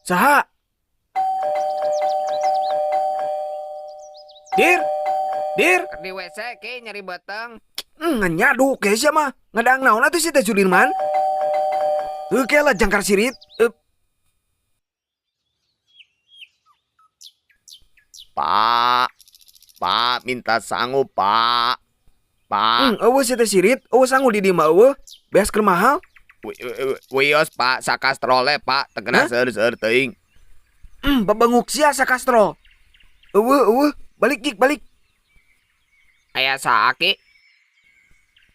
Saha? Dir? Dir? Di WC ki nyari beteng. Nganyadu ke siapa? Ngadang naon atuh si Teh Sudirman? Oke lah jangkar sirit. Pak, Pak minta sanggup Pak. Pak, Eueuh si Teh Sirit, eueuh sangu di dieu mah eueuh. Beas keur mahal. wios Pak, sakastrole Pak, tegena Hah? seur teuing. Babanguk sia sakastro. Eueuh, balik Gik, balik. Aya saha ki?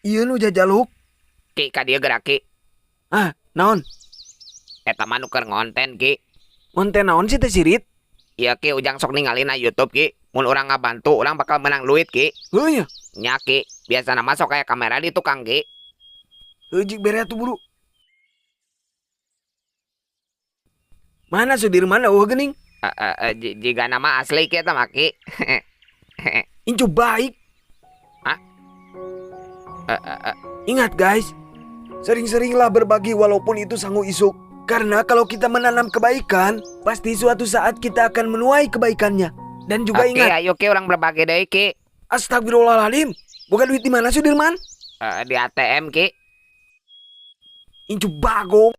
Ieu nu jajaluk. Ki ka dieu gerak ki. Ah, naon? Eta mah nu keur ngonten ki. Konten naon si Teh Sirit? Ieu ki ujang sok ningali na YouTube ki. Mun urang ngabantu, urang bakal menang duit ki. Heuh nya. Nya ki, biasana mah sok aya kamera di tukang ki. Heuh Jik bere atuh buru. Mana Sudirman eueuh geuning? Jika nama asli ki eta mah ki. Incu baik. Ingat guys, sering-seringlah berbagi walaupun itu sangu isuk. Karena kalau kita menanam kebaikan, pasti suatu saat kita akan menuai kebaikannya. Dan juga Oke, ingat, ayo ki urang berbagi deui ki. astagfirullahaladzim, bukan duit di mana Sudirman? Di ATM ki. Incu bagong.